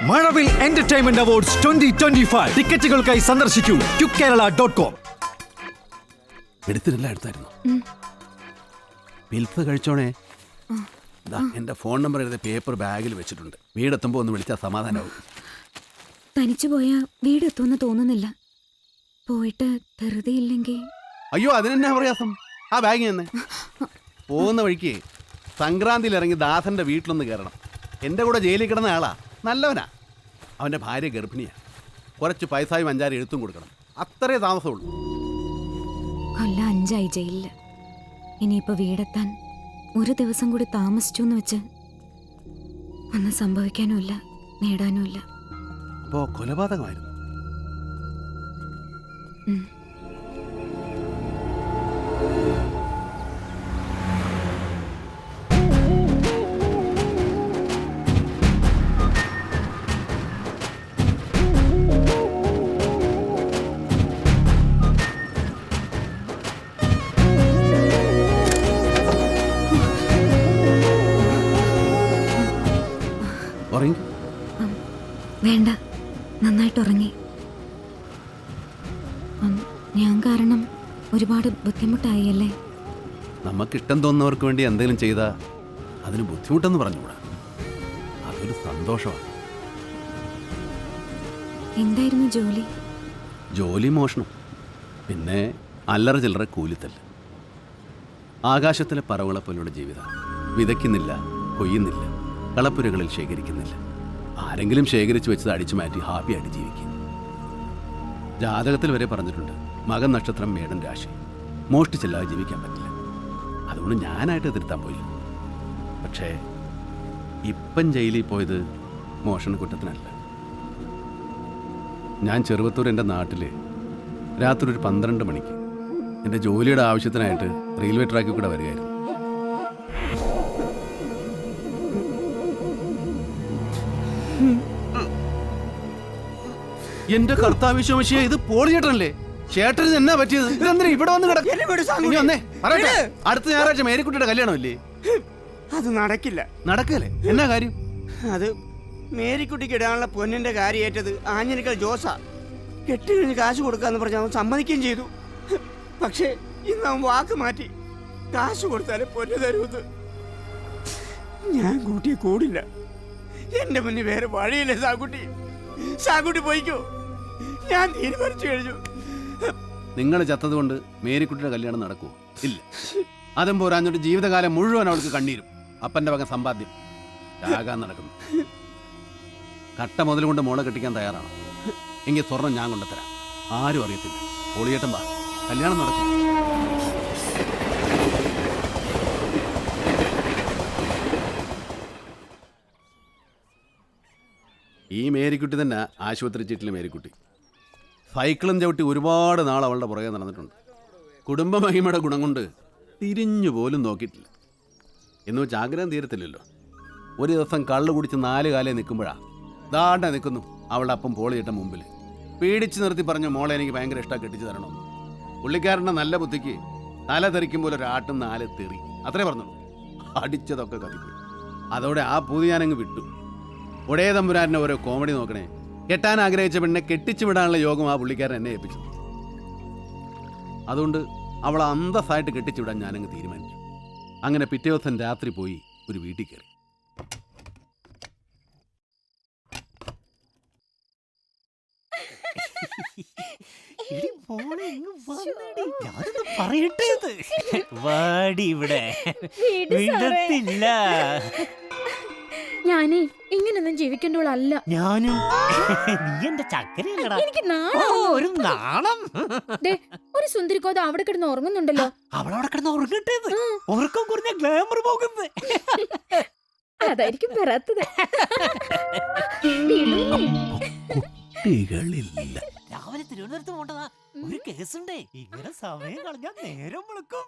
മഴവിൽ entertainment awards 2025 ടിക്കറ്റുകൾക്കായി സന്ദർശിക്കൂ QKerala.com. എടുത്തായിരുന്നു pills കഴിച്ചോണേ. എന്റെ ഫോൺ നമ്പർ എഴുതിയ പേപ്പർ ബാഗിൽ വെച്ചിട്ടുണ്ട്. വീടെത്തുമ്പോ ഒന്ന് വിളിച്ചാൽ സമാധാനമാവും. തനിച്ചു പോയാ വീടെത്തുമെന്ന് തോന്നുന്നില്ല. പോയിട്ട് വെറുതെ ഇല്ലെങ്കിൽ. അയ്യോ, അതിനെന്നാ പ്രയാസം? ആ ബാഗ് തന്നെ പോകുന്ന വഴിക്ക് സംക്രാന്തിയിൽ ഇറങ്ങി ദാസന്റെ വീട്ടിലൊന്ന് കയറണം. എൻ്റെ കൂടെ ജയിലിൽ കിടന്ന ആളാ, നല്ലവനാ. അവൻ്റെ ഭാര്യ ഗർഭിണിയാ. കുറച്ച് പൈസയും 5-6 എഴുത്തും കൊടുക്കണം. അത്രേ താമസമുള്ളൂ. കൊല്ലം 5 ജയിലില്. ഇനിയിപ്പോ വീടെത്താൻ ഒരു ദിവസം കൂടി താമസിച്ചു എന്ന് വെച്ച് ഒന്നും സംഭവിക്കാനുമില്ല, നേടാനുമില്ല. അപ്പോ കൊലപാതകമായിരുന്നു. വേണ്ട, നന്നായിട്ട് ഉറങ്ങി. ഞാൻ കാരണം ഒരുപാട് ബുദ്ധിമുട്ടായി അല്ലേ? നമുക്കിഷ്ടം തോന്നുന്നവർക്ക് വേണ്ടി എന്തെങ്കിലും ചെയ്താൽ അതിന് ബുദ്ധിമുട്ടെന്ന് പറഞ്ഞുകൂടാ. അതൊരു സന്തോഷമാണ്. എന്തായിരുന്നു ജോലി? ജോലി മോഷണം, പിന്നെ അല്ലറ ചില്ലറ കൂലിത്തല്ല്. ആകാശത്തിലെ പറവളെ പോലുള്ള ജീവിതം. വിതയ്ക്കുന്നില്ല, കൊയ്യുന്നില്ല, കളപ്പുരകളിൽ ശേഖരിക്കുന്നില്ല. ആരെങ്കിലും ശേഖരിച്ചു വെച്ചത് അടിച്ചു മാറ്റി ഹാപ്പിയായിട്ട് ജീവിക്കും. ജാതകത്തിൽ വരെ പറഞ്ഞിട്ടുണ്ട്, മകൻ നക്ഷത്രം മേടൻ രാശി, മോഷ്ടിച്ചില്ലാതെ ജീവിക്കാൻ പറ്റില്ല. അതുകൊണ്ട് ഞാനായിട്ട് തിരുത്താൻ പോയില്ല. പക്ഷേ ഇപ്പം ജയിലിൽ പോയത് മോഷണക്കുറ്റത്തിനല്ല. ഞാൻ ചെറുവത്തൂർ എൻ്റെ നാട്ടിൽ രാത്രി ഒരു 12 മണിക്ക് എൻ്റെ ജോലിയുടെ ആവശ്യത്തിനായിട്ട് റെയിൽവേ ട്രാക്കിൽ കൂടെ വരികയായിരുന്നു. എന്റെ കർത്താവിശ്വമശിയെ, ഇത് പോളി ചേട്ടനല്ലേ? ചേട്ടന് എന്നാ പറ്റിയത്? ഇതെന്തിനാ ഇവിടെ വന്ന് പറയട്ടെ. അടുത്ത ഞായറാഴ്ച മേരിക്കുട്ടിയുടെ കല്യാണമല്ലേ? അത് നടക്കില്ല. നടക്കല്ലേ? എന്നാ കാര്യം? അത് മേരിക്കുട്ടിക്ക് ഇടാനുള്ള പൊന്നിന്റെ കാര്യം ഏറ്റത് ആഞ്ഞിലിക്കൽ ജോസാ. കെട്ടി കഴിഞ്ഞ് കാശ് കൊടുക്കാന്ന് പറഞ്ഞ് അവൻ സമ്മതിക്കുകയും ചെയ്തു. പക്ഷേ ഇന്ന് അവൻ വാക്ക് മാറ്റി. കാശ് കൊടുത്താലേ പൊന്ന് തരൂത്. ഞാൻ കൂട്ടിയെ കൂടില്ല. എന്റെ മുന്നിൽ വേറെ വഴിയില്ലേ സാകുട്ടി. സാകുട്ടി പോയിക്കോ, ഞാൻ തീരുമാനിച്ചു കഴിഞ്ഞു. നിങ്ങൾ ചത്തതുകൊണ്ട് മേരിക്കുട്ടിയുടെ കല്യാണം നടക്കുമോ? ഇല്ല. അതും പോരാഞ്ഞിട്ട് ജീവിതകാലം മുഴുവൻ അവൾക്ക് കണ്ണീരും അപ്പൻ്റെ വക സമ്പാദ്യം രാഗാൻ നടക്കുന്നു. കട്ട മുതൽ കൊണ്ട് മോളെ കെട്ടിക്കാൻ തയ്യാറാണ് എങ്കിൽ സ്വർണം ഞാൻ കൊണ്ടുതരാം. ആരും അറിയത്തില്ല. പൊളിയേട്ടൻ വാ, കല്യാണം നടക്കും. ഈ മേരിക്കുട്ടി തന്നെ ആശുപത്രി ചീറ്റിലെ മേരിക്കുട്ടി. സൈക്കിളും ചവിട്ടി ഒരുപാട് നാൾ അവളുടെ പുറകെ നടന്നിട്ടുണ്ട്. കുടുംബമഹിമയുടെ ഗുണം കൊണ്ട് തിരിഞ്ഞു പോലും നോക്കിയിട്ടില്ല. എന്ന് വെച്ച് ആഗ്രഹം തീരത്തില്ലല്ലോ. ഒരു ദിവസം കള്ളു കുടിച്ച് 4 കാലേ നിൽക്കുമ്പോഴാണ് ദാണ്ട നിൽക്കുന്നു അവളുടെ അപ്പം പോളിയിട്ട മുമ്പിൽ. പേടിച്ച് നിർത്തി പറഞ്ഞു, മോളെ എനിക്ക് ഭയങ്കര ഇഷ്ടം, കെട്ടിച്ച് തരണം. പുള്ളിക്കാരൻ്റെ നല്ല ബുദ്ധിക്ക് തല തെറിക്കുമ്പോൾ ഒരാട്ടും 4 തെറി അത്രേ പറഞ്ഞുള്ളൂ. അടിച്ചതൊക്കെ കത്തിപ്പോയി. അതോടെ ആ പൂതി ഞാനങ്ങ് വിട്ടു. ഒടേ തമ്പുരാൻ്റെ ഓരോ കോമഡി നോക്കണേ. കെട്ടാൻ ആഗ്രഹിച്ച പെണ്ണെ കെട്ടിച്ചു വിടാനുള്ള യോഗം ആ പുള്ളിക്കാരൻ എന്നെ ഏൽപ്പിച്ചു. അതുകൊണ്ട് അവളെ അന്തസ്സായിട്ട് കെട്ടിച്ചു വിടാൻ ഞാനങ്ങ് തീരുമാനിച്ചു. അങ്ങനെ പിറ്റേ ദിവസം രാത്രി പോയി ഒരു വീട്ടിൽ കയറി. ഞാനേ ഇങ്ങനൊന്നും ജീവിക്കേണ്ടവളല്ല. ഞാനും. നീ എന്റെ ചക്കരയല്ലടാ. എനിക്ക് ഒരു നാണം. ഒരു സുന്ദരിക്കോത അവിടെ കിടന്ന് ഉറങ്ങുന്നുണ്ടല്ലോ. അവളവിടെ കിടന്ന് ഉറങ്ങട്ടേത്. ഉറക്കം കുറഞ്ഞ ഗ്ലാമർ പോകുന്നത്. അതായിരിക്കും പറയാത്തത്. കുട്ടികളില്ല. രാവിലെ തിരുവനന്തപുരത്ത് പോണ്ടതാ. ഒരു കേസുണ്ടേ. ഇങ്ങനെ സമയം കളഞ്ഞാൽ നേരം വിളിക്കും.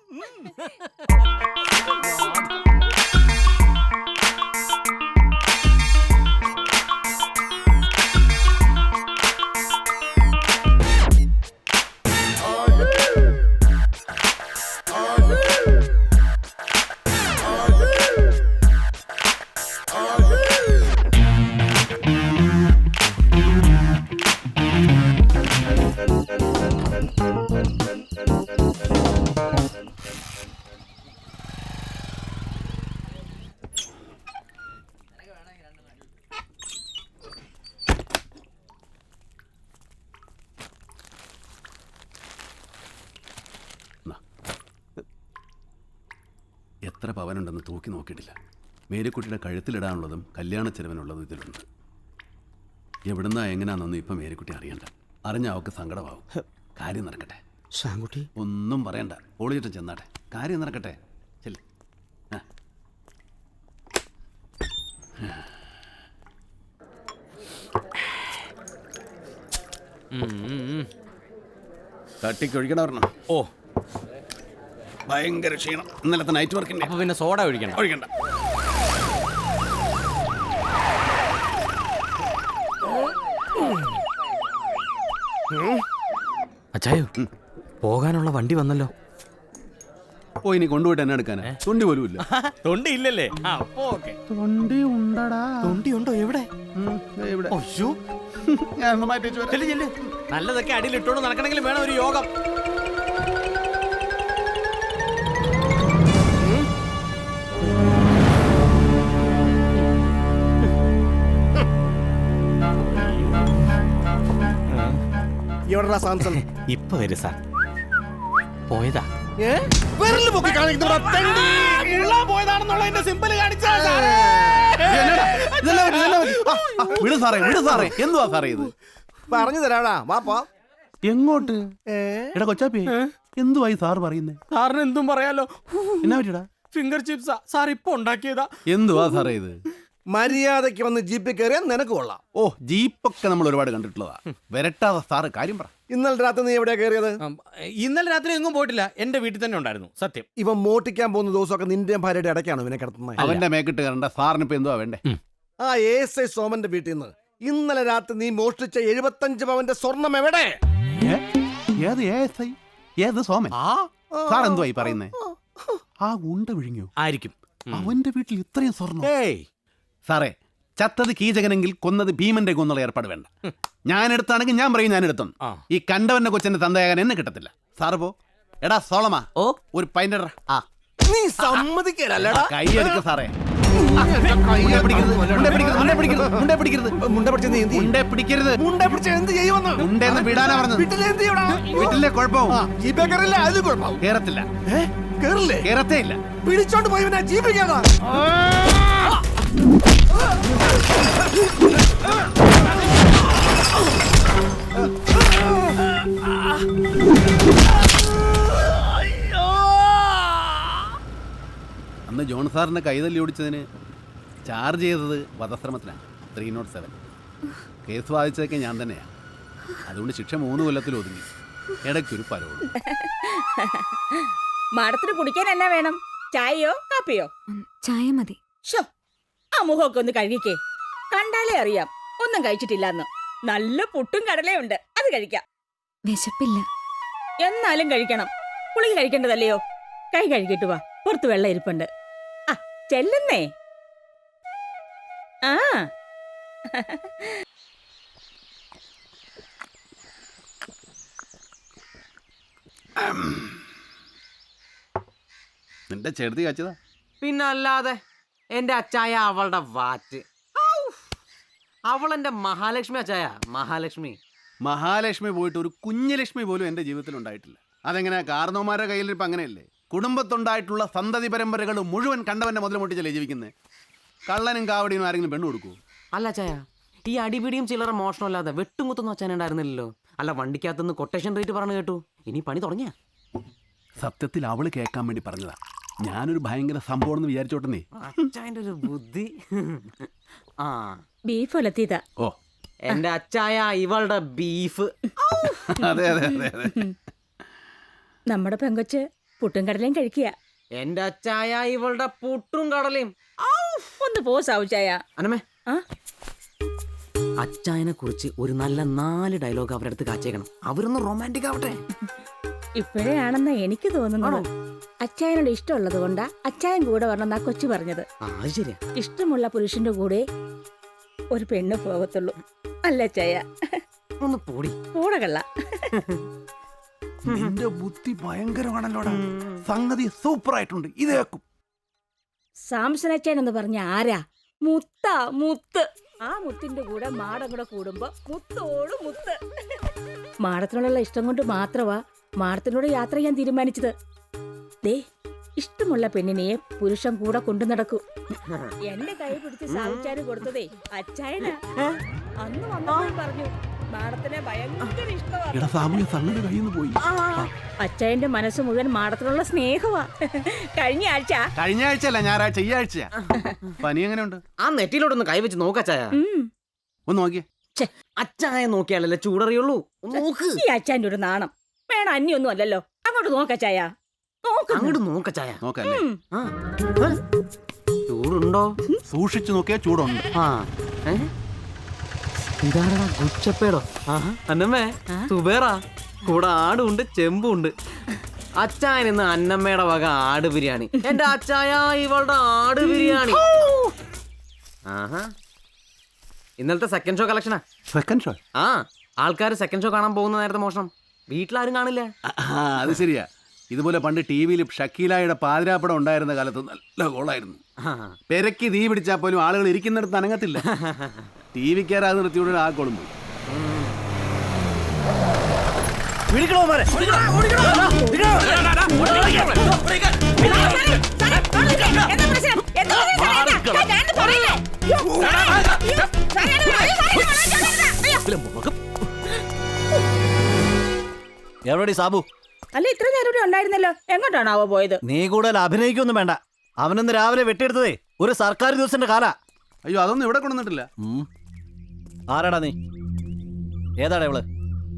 എത്ര പവനുണ്ടെന്ന് തൂക്കി നോക്കിയിട്ടില്ല. മേരിക്കുട്ടിയുടെ കഴുത്തിലിടാനുള്ളതും കല്യാണ ചെലവിനുള്ളതും ഇതിലുണ്ട്. എവിടുന്നാ എങ്ങനെയാണെന്നൊന്നും ഇപ്പം മേരിക്കുട്ടി അറിയണ്ട. അറിഞ്ഞ അവൾക്ക് സങ്കടമാവും. കാര്യം നടക്കട്ടെ. ശാങ്കുട്ടി ഒന്നും പറയണ്ട, ഓളിച്ചിട്ടും ചെന്നാട്ടെ. കാര്യം നടക്കട്ടെ. ചെല്ല്. തട്ടിക്കൊഴിക്കണം പറഞ്ഞോ. ഓ, ഭയങ്കര ക്ഷീണം. ഇന്നലത്തെ നൈറ്റ് വർക്കിന്റെ. അപ്പൊ പിന്നെ സോഡ ഒഴിക്കണം. ഒഴിക്കണ്ട. അച്ചായോ, പോകാനുള്ള വണ്ടി വന്നല്ലോ. ഓ, ഇനി കൊണ്ടുപോയിട്ട് എന്നെ എടുക്കാനാ? തൊണ്ടി പോലും ഇല്ല. തൊണ്ടി ഇല്ലല്ലേ? അപ്പൊ ഓക്കെ. തൊണ്ടി ഉണ്ടടാ. തൊണ്ടി ഉണ്ടോ? എവിടെ? ഇവിടെ. ഒയ്യോ, ഞാൻ ഒന്ന് മാറ്റി വെച്ച് വരാം. ചെല്ല് ചെല്ല്. നല്ലതൊക്കെ അടിയിൽ ഇട്ടോണ്ട് നടക്കണമെങ്കിൽ വേണം ഒരു യോഗം. എവിടെടാ സാംസൺ? ഇപ്പൊ വരും സാർ. പോയതാ. പോയതാണെന്നുള്ളതിന്റെ സിമ്പിൾ കാണിച്ചാ എന്നടാ? ഇതെല്ലാം പറ്റി, ഇതെല്ലാം പറ്റി. വിട് സാറേ, വിട് സാറേ. എന്തുവാ സാറേ ഇത്? പറഞ്ഞു തരാടാ, വാപ്പാ. എങ്ങോട്ട്? എടാ കൊച്ചാപ്പി, എന്തുവായി സാറ് പറയുന്നേ? സാറിന് എന്തും പറയാലോ. എന്നാ പറ്റിടാ? ഫിംഗർ ചിപ്സാ സാർ ഇപ്പൊ ഉണ്ടാക്കിയതാ. എന്തുവാ സാറേ ഇത്? മര്യാദയ്ക്ക് വന്ന് ജീപ്പിൽ കയറിയാൽ നിനക്ക് കൊള്ളാം. ഓ, ജീപ്പൊക്കെ നമ്മൾ ഒരുപാട് കണ്ടിട്ടുള്ളതാ. വരട്ടാതെ സാറ് കാര്യം പറ. ഇന്നലെ രാത്രി നീ എവിടെയാ കയറിയത്? ഇന്നലെ രാത്രി എങ്ങും പോയിട്ടില്ല. എന്റെ വീട്ടിൽ തന്നെ ഉണ്ടായിരുന്നു. സത്യം. ഇവൻ മോട്ടിക്കാൻ പോകുന്ന ദിവസമൊക്കെ നിന്റെ ഭാര്യയുടെ ഇടയ്ക്കാണ് ഇവനെ കിടത്തുന്നത്. അവന്റെ മേക്കിട്ട് കയറണ്ട. സാറിന് ഇപ്പൊ എന്തുവാ വേണ്ടേ? ആ എസ് ഐ സോമന്റെ വീട്ടിൽ നിന്ന് ഇന്നലെ രാത്രി നീ മോഷ്ടിച്ച 75 പവന്റെ സ്വർണം എവിടെ? ഏത് ASI? ഏത് സോമൻ? സാർ എന്തുവായി പറയുന്നേ? ആ ഉണ്ട വിഴുങ്ങിയോ? ആയിരിക്കും. അവന്റെ വീട്ടിൽ ഇത്രയും സ്വർണം? ഏയ് സാറേ, ചത്തത് കീചകനെങ്കിൽ കൊന്നത് ഭീമന്റെ കൊന്നുള്ള ഏർപ്പാട് വേണ്ട. ഞാൻ എടുത്താണെങ്കിൽ ഞാൻ പറയും ഞാൻ എടുത്തു. ഈ കണ്ടവന്റെ കൊച്ചന്റെ തന്തയാകാൻ എന്നെ കിട്ടത്തില്ല. സാറ് പോ. എടാ സോളമാ, ഓ, ഒരു പൈൻ്റെ നീ സമ്മതിക്കലല്ലടാ. കൈയെടുക്ക് സാറേ. മുണ്ടേ പിടിക്കരുത്, മുണ്ടേ പിടിക്കരുത്, മുണ്ടേ പിടിക്കരുത്, മുണ്ടേ പിടിക്കരുത്. മുണ്ട പിടിച്ച് നീ എന്ത് ചെയ്യും? മുണ്ടേ പിടിക്കരുത്. മുണ്ട പിടിച്ച് എന്ത് ചെയ്യുമെന്ന്? മുണ്ടേന്ന് വിടാനാ പറഞ്ഞത്. വീട്ടിൽ എന്ത് ചെയ്യടാ? വീട്ടിലെ കുഴപ്പവും ജീപ്പേ കയറില്ല, അതിൽ കുഴപ്പം. കേറത്തില്ല. കേറില്ലേ? കേറത്തേ ഇല്ല. പിടിച്ചോണ്ട് പോയവനാ ജീപ്പിൽ കയറാ. അന്ന് ജോൺ സാറിന്റെ കൈതല്ലി ഓടിച്ചതിന് ചാർജ് ചെയ്തത് വധശ്രമത്തിലാണ്. 307. കേസ് വാദിച്ചതൊക്കെ ഞാൻ തന്നെയാണ്. അതുകൊണ്ട് ശിക്ഷ 3 കൊല്ലത്തിൽ ഒതുങ്ങി. ഇടയ്ക്കൊരു പരോളും. മാഡത്തിന് കുടിക്കാൻ എന്നാ വേണം? ചായയോ കാപ്പിയോ? ചായ മതി. ഷോ, ആ മുഖമൊക്കെ ഒന്ന് കഴുകിക്കേ. കണ്ടാലേ അറിയാം ഒന്നും കഴിച്ചിട്ടില്ലെന്ന്. നല്ല പുട്ടും കടലയും ഉണ്ട്, അത് കഴിക്കാം. വിശപ്പില്ല. എന്നാലും കഴിക്കണം. പുളി കഴിക്കേണ്ടതല്ലയോ? കൈ കഴുകിട്ട് വാ, പുറത്ത് വെള്ളം ഇരിപ്പുണ്ട്. ആ ചെല്ലുന്നേ. ആ നിന്റെ ചെറുതി കാച്ചതാ. പിന്നല്ലാതെ എന്റെ അച്ചായ അവളുടെ വാറ്റ്. അവളെന്റെ മഹാലക്ഷ്മി അച്ചായ, മഹാലക്ഷ്മി. മഹാലക്ഷ്മി പോയിട്ട് ഒരു കുഞ്ഞലക്ഷ്മി പോലും എൻ്റെ ജീവിതത്തിൽ ഉണ്ടായിട്ടില്ല. അതെങ്ങനെ? കാരണവന്മാരുടെ കയ്യിലിരിപ്പം അങ്ങനെയല്ലേ? കുടുംബത്തുണ്ടായിട്ടുള്ള സന്തതി പരമ്പരകൾ മുഴുവൻ കണ്ടവൻ്റെ മുതൽ മുട്ടിച്ചല്ലേ ജീവിക്കുന്നത്. കള്ളനും കാവടിയും ആരെങ്കിലും പെണ്ണു കൊടുക്കൂ? അല്ല അച്ചായ, ഈ അടിപിടിയും ചില്ലറ മോഷണമല്ലാതെ വെട്ടും കുത്തൊന്നും അച്ചാൻ ഉണ്ടായിരുന്നില്ലല്ലോ. അല്ല, വണ്ടിക്കകത്തുനിന്ന് കൊട്ടേഷൻ റേറ്റ് പറഞ്ഞു കേട്ടു. ഇനി പണി തുടങ്ങിയ? സത്യത്തിൽ അവള് കേൾക്കാൻ വേണ്ടി പറഞ്ഞതാ. ഞാനൊരു ഭയങ്കര സംഭവം എന്ന് വിചാരിച്ചോട്ടെ. അച്ചായന്റെ ഒരു ബുദ്ധി. ആ, ബീഫ് ഒലത്തിയതാ. ഓ, എന്റെ അച്ചായ ഇവളുടെ ബീഫ്. അതെ അതെ അതെ അതെ. നമ്മുടെ പെങ്കൊച്ച് പുട്ടും കടലയും കഴിക്കുക. എന്റെ അച്ചായ ഇവളുടെ പുട്ടും കടലയും. ഒന്ന് പോ സാവുച്ചായ. അനമേ, ആ അച്ചായനെ കുറിച്ച് ഒരു നല്ല 4 ഡയലോഗ് അവരുടെ അടുത്ത് കാച്ചേക്കണം. അവരൊന്ന് റൊമാൻറ്റിക് ആവട്ടെ. ഇപ്പോഴേ ആണെന്നാ എനിക്ക് തോന്നുന്നു. അച്ചായനോട് ഇഷ്ടമുള്ളത് കൊണ്ടാ അച്ചായൻ കൂടെ വരണമെന്നാ കൊച്ചു പറഞ്ഞത്. ആ, അത് ശരിയാ. ഇഷ്ടമുള്ള പുരുഷന്റെ കൂടെ ഒരു പെണ്ണ് പോകത്തുള്ളൂ. അല്ല അച്ചായ? ഒന്ന് പൊടി കൂടകള്ള. നിന്റെ ബുദ്ധി ഭയങ്കരമാണല്ലോടാ. സംഗതി സൂപ്പർ ആയിട്ടുണ്ട്. ഇത് കേൾക്കും. സാംസൺ അച്ചായൻ എന്ന് പറഞ്ഞ ആരാ? മുത്താ, മുത്ത്. ആ മുത്തിന്റെ കൂടെ മാടം കൂടെ കൂടുമ്പോ മുത്തോട് മുത്ത്. മാടത്തിനോടുള്ള ഇഷ്ടം കൊണ്ട് മാത്രമാ മാടത്തിനോട് യാത്ര ചെയ്യാൻ തീരുമാനിച്ചത്. ദേ, ഇഷ്ടമുള്ള പെണ്ണിനെ പുരുഷൻ കൂടെ കൊണ്ടു നടക്കൂ. എന്റെ കൈ പിടിച്ച് സാവിച്ചാന് കൊടുത്തതേ അച്ചായനാ. അന്ന് വന്നപ്പോൾ പറഞ്ഞു മാഡത്തിനെ ഭയങ്കര ഇഷ്ടമാണ്. എടാ സാബു സംഗതി കയ്യിൽ നിന്ന് പോയി. അച്ചായന്റെ മനസ്സ് മുഴുവൻ മാഡത്തിനുള്ള സ്നേഹമാ. കഴിഞ്ഞ ആഴ്ച അല്ല ഞായറാഴ്ച ഈ ആഴ്ചയാ. പനി എങ്ങനെയുണ്ട്? ആ നെറ്റിയിലോട്ടൊന്ന് കൈവച്ച് നോക്കച്ചായ. ഒന്ന് നോക്കിയേ. അച്ചായ നോക്കിയാലല്ലേ ചൂടറിയുള്ളൂ. നോക്ക്. ഈ അച്ചായന്റെ ഒരു നാണം വേണം. അന്യൊന്നും അല്ലല്ലോ. അങ്ങോട്ട് നോക്കച്ചായ. അങ്ങോട്ട് നോക്കച്ചായ. നോക്കല്ലേ? ചൂടുണ്ടോ? സൂക്ഷിച്ചു നോക്കിയാ ചൂടുണ്ട്. ആ ഇതാരടാ ഗുച്ചപ്പേടോ? അന്നമ്മേ സുബേറാ. കൂടെ ആടുണ്ട് ചെമ്പുണ്ട്. അച്ചായൻ ഇന്ന് അന്നമ്മയുടെ വക ആട് ബിരിയാണി. എന്റെ അച്ചായ ഇവളുടെ ആട് ബിരിയാണി. ആഹാ ഇന്നലത്തെ സെക്കൻഡ് ഷോ കളക്ഷനാ. Second show? ആ ആൾക്കാർ സെക്കൻഡ് ഷോ കാണാൻ പോകുന്ന നേരത്തെ മോഷണം. വീട്ടിലാരും കാണില്ല. അത് ശരിയാ. ഇതുപോലെ പണ്ട് ടി വിയിൽ ഷക്കീലായുടെ പാതിരാപ്പടം ഉണ്ടായിരുന്ന കാലത്ത് നല്ല ഗോളായിരുന്നു. പെരക്കി തീ പിടിച്ചാൽ പോലും ആളുകൾ ഇരിക്കുന്നിടത്ത് അനങ്ങത്തില്ല. ടി വിക്കാരാത് നിർത്തിയോടെ ആ കോളും പോയി. എവിടെടി സാബു? അല്ല ഇത്ര നേരം ഇവിടെ ഉണ്ടായിരുന്നല്ലോ. എങ്ങോട്ടാണാവോ പോയത്? നീ കൂടുതൽ അഭിനയിക്കൊന്നും വേണ്ട. അവനൊന്ന് രാവിലെ വെട്ടിയെടുത്തതേ ഒരു സർക്കാർ ദിവസത്തിന്റെ കാലാ. അയ്യോ അതൊന്നും ഇവിടെ കൊണ്ടുവന്നിട്ടില്ല. ആരാടാ നീ? ഏതാടാ ഇവള്?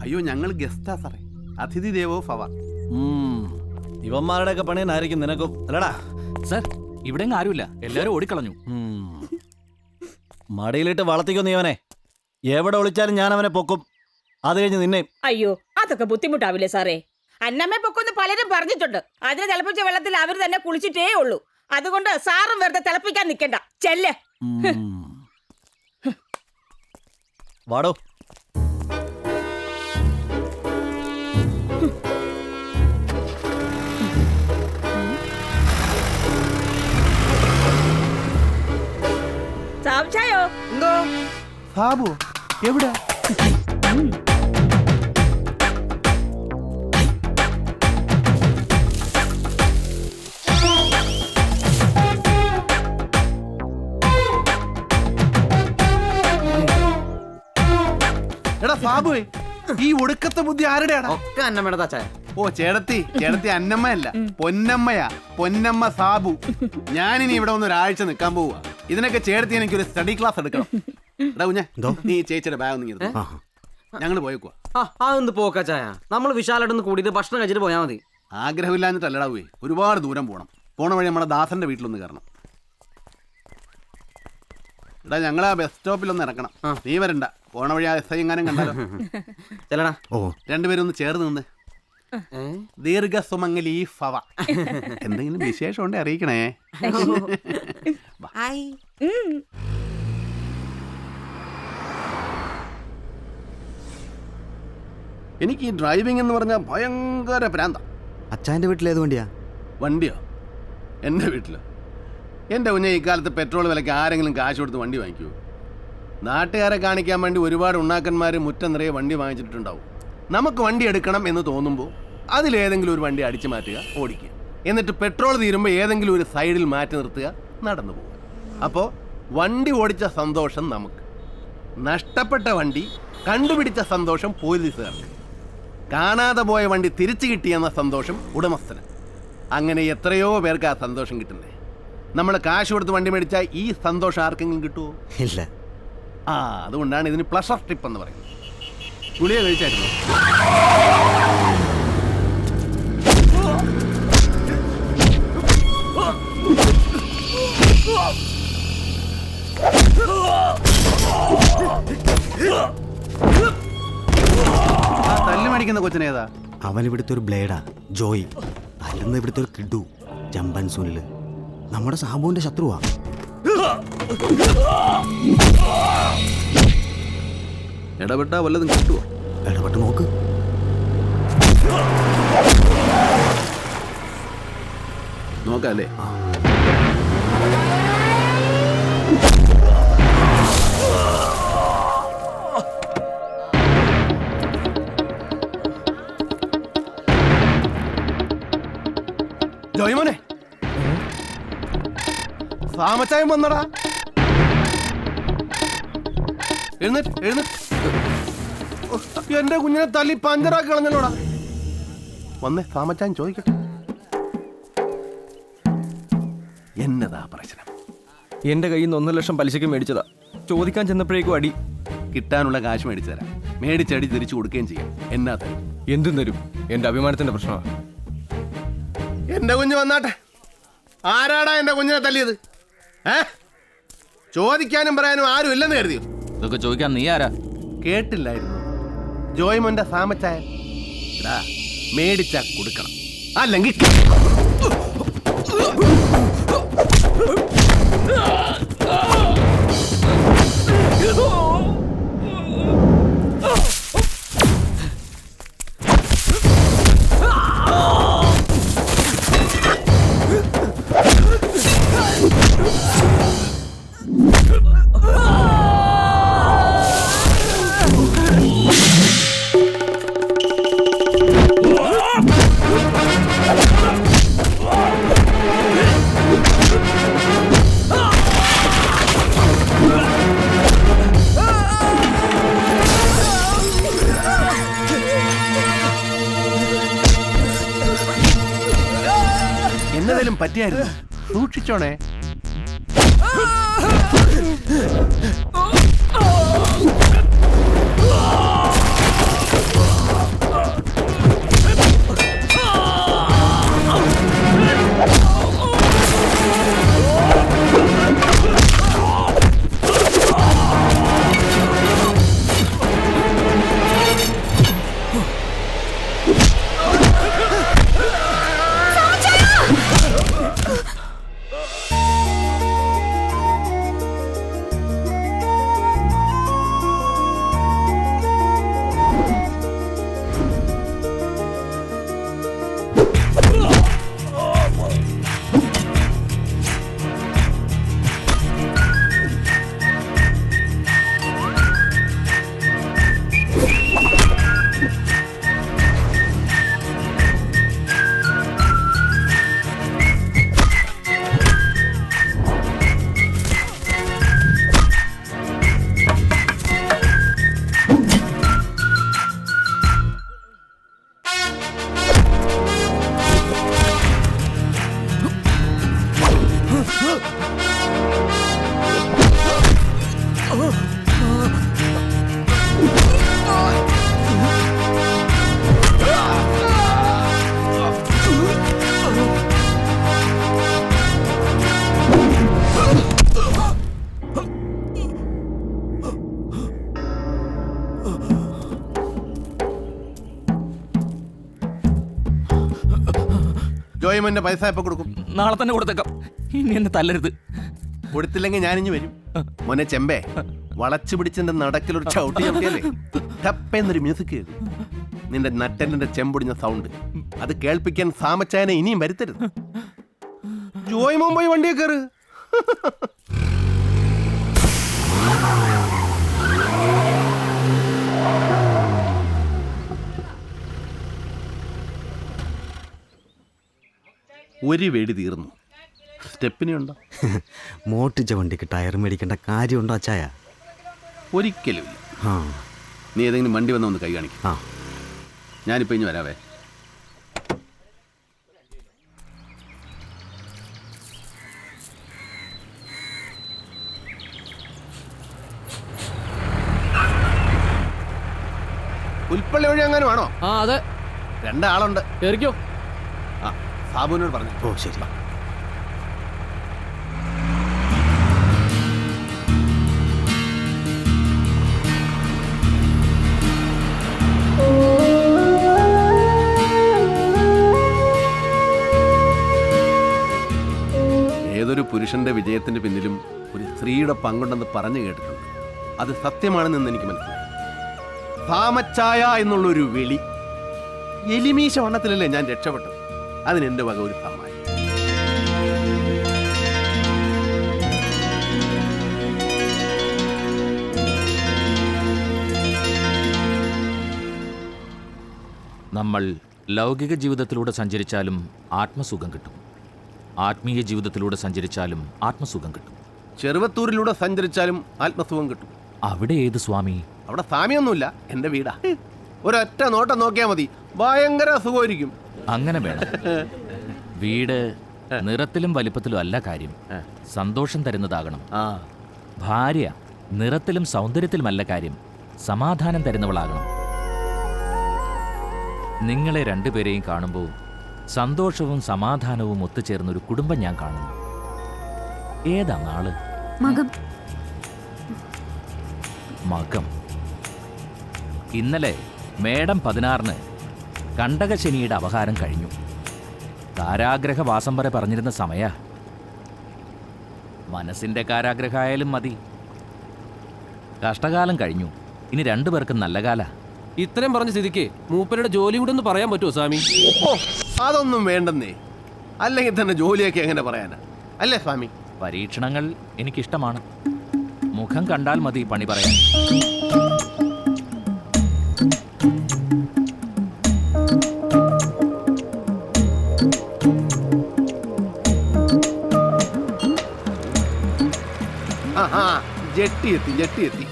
അയ്യോ ഞങ്ങൾ ഗസ്റ്റാ സാറേ. അതിഥി ദേവോ ഭവ. ഇവന്മാരുടെ ഒക്കെ പണിയെന്നായിരിക്കും നിനക്കും അല്ലടാ? സർ ഇവിടെ ആരുമില്ല, എല്ലാരും ഓടിക്കളഞ്ഞു. മടിയിലിട്ട് വളർത്തിക്കോ നീ അവനെ. എവിടെ ഒളിച്ചാലും ഞാൻ അവനെ പൊക്കും. അത് കഴിഞ്ഞ് നിന്നെ. അയ്യോ അതൊക്കെ ബുദ്ധിമുട്ടാവില്ലേ സാറേ? അന്നമ്മയെ പൊക്കൊന്ന് പലരും പറഞ്ഞിട്ടുണ്ട്. അതിന് തിളപ്പിച്ച വെള്ളത്തിൽ അവർ തന്നെ കുളിച്ചിട്ടേ ഉള്ളൂ. അതുകൊണ്ട് സാറും വെറുതെ തിളപ്പിക്കാൻ നിൽക്കണ്ട. ചെല്ല്. വാടോ. സാവിച്ചായോ? എന്തോ സാബു എവിടെ? എടാ സാബു, ഈ ഒടുക്കത്തെ ബുദ്ധി ആരുടെയാടാ? ഒക്കെ അന്നമ്മയുടെ അച്ചായ. ഓ ചേടത്തി അന്നമ്മയല്ല, പൊന്നമ്മയാ. പൊന്നമ്മ സാബു. ഞാനിനി ഇവിടെ ഒന്ന് ഒരാഴ്ച നിൽക്കാൻ പോവുക. ഇതിനൊക്കെ ചേർത്തി എനിക്കൊരു സ്റ്റഡി ക്ലാസ് എടുക്കണം. എടാ കുഞ്ഞെ, നീ ചേച്ചിയുടെ ബാഗ് ഒന്ന് ഞങ്ങൾ പോയേക്കുവാ. അതൊന്ന് പോക്കച്ചായ. നമ്മൾ വിശാലായിട്ടൊന്ന് കൂടിയിട്ട് ഭക്ഷണം കഴിച്ചിട്ട് പോയാൽ മതി. ആഗ്രഹമില്ലാഞ്ഞിട്ടല്ലടാ പോയി, ഒരുപാട് ദൂരം പോകണം. പോണ വഴി നമ്മുടെ ദാസന്റെ വീട്ടിലൊന്ന് കയറണം. എടാ ഞങ്ങൾ ആ ബസ് സ്റ്റോപ്പിലൊന്ന് ഇറക്കണം. നീ വരണ്ട. പോണ വഴി ആ എസ് ഐ എങ്ങാനും കണ്ടാലോ? ചെല്ലടാ. ഓ രണ്ടുപേരും ഒന്ന് ചേർന്ന് നിന്ന്. ദീർഘസുമംഗലി ഭവ. എന്തെങ്കിലും വിശേഷം ഉണ്ടെ അറിയിക്കണേ. എനിക്ക് ഈ ഡ്രൈവിംഗ് എന്ന് പറഞ്ഞാൽ ഭയങ്കര പ്രാന്ത. അച്ചായൻ്റെ വീട്ടിലേത് വണ്ടിയാ? വണ്ടിയോ? എൻ്റെ വീട്ടിലോ? എൻ്റെ കുഞ്ഞെ ഇക്കാലത്ത് പെട്രോൾ വിലയ്ക്ക് ആരെങ്കിലും കാശ് കൊടുത്ത് വണ്ടി വാങ്ങിക്കുമോ? നാട്ടുകാരെ കാണിക്കാൻ വേണ്ടി ഒരുപാട് ഉണ്ണാക്കന്മാർ മുറ്റം നിറയെ വണ്ടി വാങ്ങിച്ചിട്ടുണ്ടാവും. നമുക്ക് വണ്ടി എടുക്കണം എന്ന് തോന്നുമ്പോൾ അതിലേതെങ്കിലും ഒരു വണ്ടി അടിച്ചു മാറ്റുക, ഓടിക്കുക. എന്നിട്ട് പെട്രോൾ തീരുമ്പോൾ ഏതെങ്കിലും ഒരു സൈഡിൽ മാറ്റി നിർത്തുക, നടന്നു പോകുക. അപ്പോൾ വണ്ടി ഓടിച്ച സന്തോഷം നമുക്ക്, നഷ്ടപ്പെട്ട വണ്ടി കണ്ടുപിടിച്ച സന്തോഷം പോലീസുകാർക്ക്, കാണാതെ പോയ വണ്ടി തിരിച്ചു കിട്ടിയെന്ന സന്തോഷം ഉടമസ്ഥന്. അങ്ങനെ എത്രയോ പേർക്ക് ആ സന്തോഷം കിട്ടുന്നേ. നമ്മൾ കാശ് കൊടുത്ത് വണ്ടി മേടിച്ചാൽ ഈ സന്തോഷം ആർക്കെങ്കിലും കിട്ടുമോ? ഇല്ല. അതുകൊണ്ടാണ് ഇതിന് പ്ലഷർ ട്രിപ്പ് എന്ന് പറയുന്നത്. ഗുളിക കഴിച്ചായിരുന്നു? തല്ലു മേടിക്കുന്ന കൊച്ചിനേതാ? അവൻ ഇവിടുത്തെ ഒരു ബ്ലേഡാ, ജോയ്. അല്ലെന്ന് ഇവിടുത്തെ ഒരു കിഡു, ജമ്പൻ സുനില്. നമ്മുടെ സാബുവിന്റെ ശത്രുവാ. ഇടപെട്ടാ വല്ലതും കിട്ടുമോ? ഇടപെട്ട് നോക്ക്. നോക്കല്ലേ? ജോയ്മോനെ, സാമച്ചായം വന്നടാ. എഴുന്നേറ്റ് എഴുന്നേറ്റ്. എന്റെ കുഞ്ഞിനെ തല്ലി പഞ്ചറാക്കി കളഞ്ഞല്ലോടാ. വന്നേ സാമച്ചാൻ ചോദിക്കട്ടെ. എന്നതാ പ്രശ്നം? എന്റെ കയ്യിൽ നിന്ന് 1 ലക്ഷം പലിശക്ക് മേടിച്ചതാ. ചോദിക്കാൻ ചെന്നപ്പോഴേക്കും അടി. കിട്ടാനുള്ള കാശ് മേടിച്ചു തരാം. മേടിച്ചടി തിരിച്ചു കൊടുക്കുകയും ചെയ്യാം. എന്നാ തരും? എന്തും തരും. എന്റെ അഭിമാനത്തിന്റെ പ്രശ്നമാണ്. എന്റെ കുഞ്ഞ് വന്നാട്ടെ. ആരാടാ എന്റെ കുഞ്ഞിനെ തല്ലിയത്? ചോദിക്കാനും പറയാനും ആരും ഇല്ലെന്ന് കരുതിയോ? ഇതൊക്കെ ചോദിക്കാൻ നീ ആരാ? കേട്ടില്ലായിരുന്നു? ജോയ്മോന്റെ സാമച്ചായ. മേടിച്ചാ കൊടുക്കണം, അല്ലെങ്കിൽ എന്നതേലും പറ്റിയായിരുന്നു. സൂക്ഷിച്ചോണേ. ജോയ്മോന്റെ പൈസ എപ്പോ കൊടുക്കും? നാളെ തന്നെ കൊടുത്തേക്കാം. ഇനി എന്നെ തല്ലരുത്. കൊടുത്തില്ലെങ്കിൽ ഞാനിഞ്ഞു വരും. മോനെ ചെമ്പേ, വളച്ചു പിടിച്ചെന്റെ നടക്കിലൊരു ചവിട്ടി ചവിട്ടിയല്ലേ ടപ്പെന്നൊരു മ്യൂസിക് കേൾക്കും. നിന്റെ നട്ടലിന്റെ ചെമ്പൊടിഞ്ഞ സൗണ്ട് അത് കേൾപ്പിക്കാൻ സാമച്ചായനെ ഇനിയും വരുത്തരുത്. ജോയ്മോൻ പോയി വണ്ടിയെ കയറ്. ഒരു വെടി തീർന്നു. സ്റ്റെപ്പിനുണ്ടോ? മോട്ടിച്ച വണ്ടിക്ക് ടയർ മേടിക്കേണ്ട കാര്യമുണ്ടോ അച്ചായ? ഒരിക്കലുമില്ല. ആ നീ ഏതെങ്കിലും വണ്ടി വന്ന ഒന്ന് കൈ കാണിക്കും. ആ ഞാനിപ്പോൾ ഇനി വരാവേ. പുൽപ്പള്ളി വഴി അങ്ങനെ വേണോ? ആ അതെ, 2 ആളുണ്ട്. കേറിക്കോ. ആ സാബുവിനോട് പറഞ്ഞു. ഓ ശരി. ഏതൊരു പുരുഷന്റെ വിജയത്തിന്റെ പിന്നിലും ഒരു സ്ത്രീയുടെ പങ്കുണ്ടെന്ന് പറഞ്ഞു കേട്ടിട്ടുണ്ട്. അത് സത്യമാണെന്ന് എനിക്ക് മനസ്സിലായി. സാമച്ചായ എന്നുള്ളൊരു വിളി എലിമീശ വണ്ണത്തിലല്ലേ ഞാൻ രക്ഷപ്പെട്ടത്. അതിനെന്റെ വക ഒരു സമ്മാനം. നമ്മൾ ലൗകിക ജീവിതത്തിലൂടെ സഞ്ചരിച്ചാലും ആത്മസുഖം കിട്ടും. ആത്മീയ ജീവിതത്തിലൂടെ സഞ്ചരിച്ചാലും ആത്മസുഖം കിട്ടും. ചെറുവത്തൂരിലൂടെ സഞ്ചരിച്ചാലും ആത്മസുഖം കിട്ടും. അവിടെ ഏത് സ്വാമി? അവിടെ സ്വാമിയൊന്നുമില്ല, എൻ്റെ വീടാ. ഒരൊറ്റ നോട്ടം നോക്കിയാൽ മതി, ഭയങ്കര സുഖമായിരിക്കും. അങ്ങനെ വേണം. വീട് നിറത്തിലും വലിപ്പത്തിലും അല്ല കാര്യം, സന്തോഷം തരുന്നതാകണം. ഭാര്യ നിറത്തിലും സൗന്ദര്യത്തിലുമല്ല കാര്യം, സമാധാനം തരുന്നവളാകണം. നിങ്ങളെ രണ്ടുപേരെയും കാണുമ്പോൾ സന്തോഷവും സമാധാനവും ഒത്തുചേർന്നൊരു കുടുംബം ഞാൻ കാണുന്നു. ഏതാ നാള്? മകം. മകം. ഇന്നലെ മേടം 16 കണ്ടകശനിയുടെ അപഹാരം കഴിഞ്ഞു. കാരാഗ്രഹവാസം വരെ പറഞ്ഞിരുന്ന സമയ. മനസ്സിന്റെ കാരാഗ്രഹമായാലും മതി. കഷ്ടകാലം കഴിഞ്ഞു, ഇനി രണ്ടുപേർക്കും നല്ല കാല. ഇത്രയും പറഞ്ഞ സ്ഥിതിക്ക് മൂപ്പരുടെ ജോലി കൂടെ ഒന്ന് പറയാൻ പറ്റുമോ സ്വാമി? അതൊന്നും വേണ്ടെന്നേ, അല്ലെങ്കിൽ തന്നെ ജോലിയൊക്കെ എങ്ങനെ പറയാനാ, അല്ലേ സ്വാമി? പരീക്ഷണങ്ങൾ എനിക്കിഷ്ടമാണ്. മുഖം കണ്ടാൽ മതി പണി പറയാൻ. ജെട്ടി എത്തി.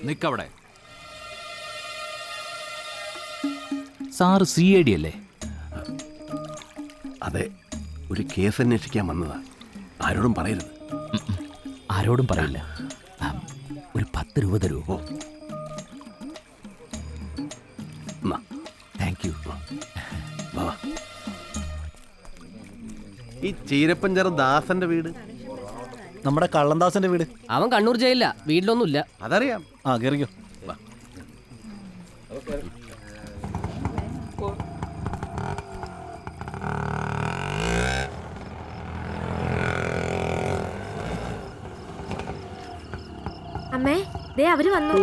നിക്കവിടെ. സാറ് CID അല്ലേ? അതെ, ഒരു കേസ് അന്വേഷിക്കാൻ വന്നതാ. ആരോടും പറയരുത്. ആരോടും പറയില്ല. ഒരു 10 രൂപ തരുമോ? Thank you. ഈ ചീരപ്പഞ്ചറ ദാസന്റെ വീട് നമ്മുടെ കള്ളന്ദാസന്റെ വീട്. അവൻ കണ്ണൂർ ജയിലില്ല, വീട്ടിലൊന്നുമില്ല. അതറിയാം. കേറിക്കോ. അമ്മേ, ദേ അവര് വന്നു.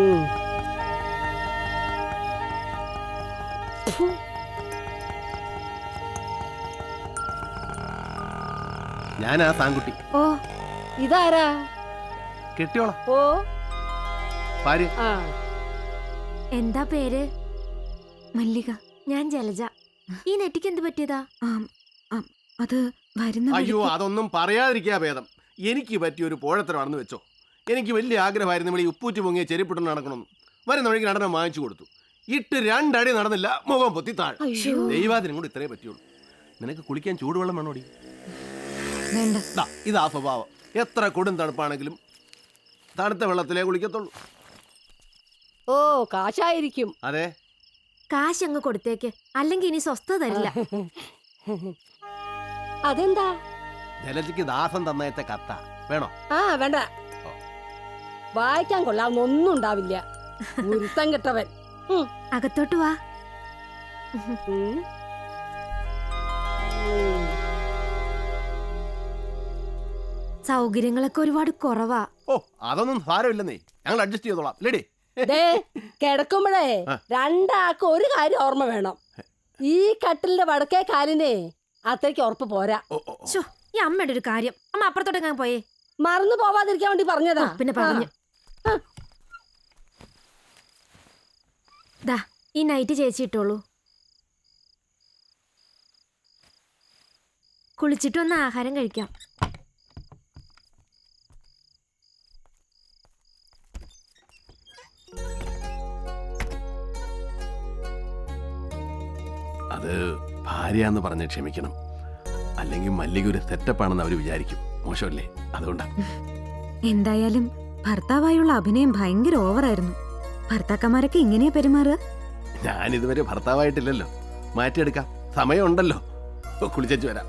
ഞാനാ സാൻകുട്ടി. ഓ, ഇതാരാ? കെട്ടിയോളാം. ഓ, ഭാര്യ. എന്താ പേര്? മല്ലിക. ഞാൻ ജലജ. ഈ നെറ്റിക്ക് എന്ത് പറ്റിയതാ? അത് വരുന്ന അയ്യോ, അതൊന്നും പറയാതിരിക്കാ ഭേദം. എനിക്ക് പറ്റിയൊരു പോഴത്തരമാണെന്ന് വെച്ചോ. എനിക്ക് വലിയ ആഗ്രഹമായിരുന്നു ഇവിടെ ഉപ്പൂറ്റി പൊങ്ങിയ ചെരുപ്പിട്ട് നടക്കണമെന്ന്. വരുന്ന വഴിക്ക് 2 വാങ്ങിച്ചു കൊടുത്തു. ഇട്ട് 2 അടി നടന്നില്ല, മുഖം പൊത്തി താഴെ. ദൈവാദിനും കൂടി ഇത്രേ പറ്റുള്ളൂ. നിനക്ക് കുളിക്കാൻ ചൂടുവെള്ളം വേണോടി? ഇതാ സ്വഭാവം. എത്ര കൊടും തണുപ്പാണെങ്കിലും തണുത്ത വെള്ളത്തിലേ കുളിക്കത്തുള്ളൂ. ഓ, കാശായിരിക്കും. അതെ, കാശ് അങ്ങ് കൊടുത്തേക്ക്, അല്ലെങ്കിൽ ഇനി സ്വസ്ഥത തരില്ല. അതെന്താ? ജലജിക്ക് ദാസൻ തന്നയത്തെ കത്ത വേണോ? വേണ്ട. വായിക്കാൻ കൊള്ളാവുന്നൊന്നും ഉണ്ടാവില്ല. ഗുരുത്തം കെട്ടവൻ. അകത്തോട്ട് വാ. സൗകര്യങ്ങളൊക്കെ ഒരുപാട് കുറവാ. ഓ, അതൊന്നും സാരമില്ലെന്നേ, ഞങ്ങൾ അഡ്ജസ്റ്റ് ചെയ്തോളാം. ലേഡി, കിടക്കുമ്പോഴേ രണ്ടാൾക്ക് ഒരു കാര്യം ഓർമ്മ വേണം. ഈ കട്ടിലിന്റെ വടക്കേ കാലിനെ അത്രയ്ക്ക് ഉറപ്പ് പോരാ. ഈ അമ്മയുടെ ഒരു കാര്യം. അമ്മ അപ്പുറത്തോട്ട് പോയേ. മറന്നു പോവാതിരിക്കാൻ വേണ്ടി പറഞ്ഞതാ. പിന്നെ പറഞ്ഞു. ദാ, ഈ നൈറ്റ് ചേച്ചി ഇട്ടോളൂ. കുളിച്ചിട്ട് വന്ന് ആഹാരം കഴിക്കാം. അത് ഭാര്യ എന്ന് പറഞ്ഞ് ക്ഷമിക്കണം. അല്ലെങ്കിൽ മല്ലിക ഒരു സെറ്റപ്പാണെന്ന് അവർ വിചാരിക്കും. മോശമല്ലേ? അതുകൊണ്ടാ. എന്തായാലും ഭർത്താവായുള്ള അഭിനയം ഭയങ്കര ഓവറായിരുന്നു. ഭർത്താക്കന്മാരൊക്കെ ഇങ്ങനെയാ പെരുമാറുക. ഞാനിതുവരെ ഭർത്താവായിട്ടില്ലല്ലോ. മാറ്റിയെടുക്കാം, സമയമുണ്ടല്ലോ. കുളിച്ചു വരാം.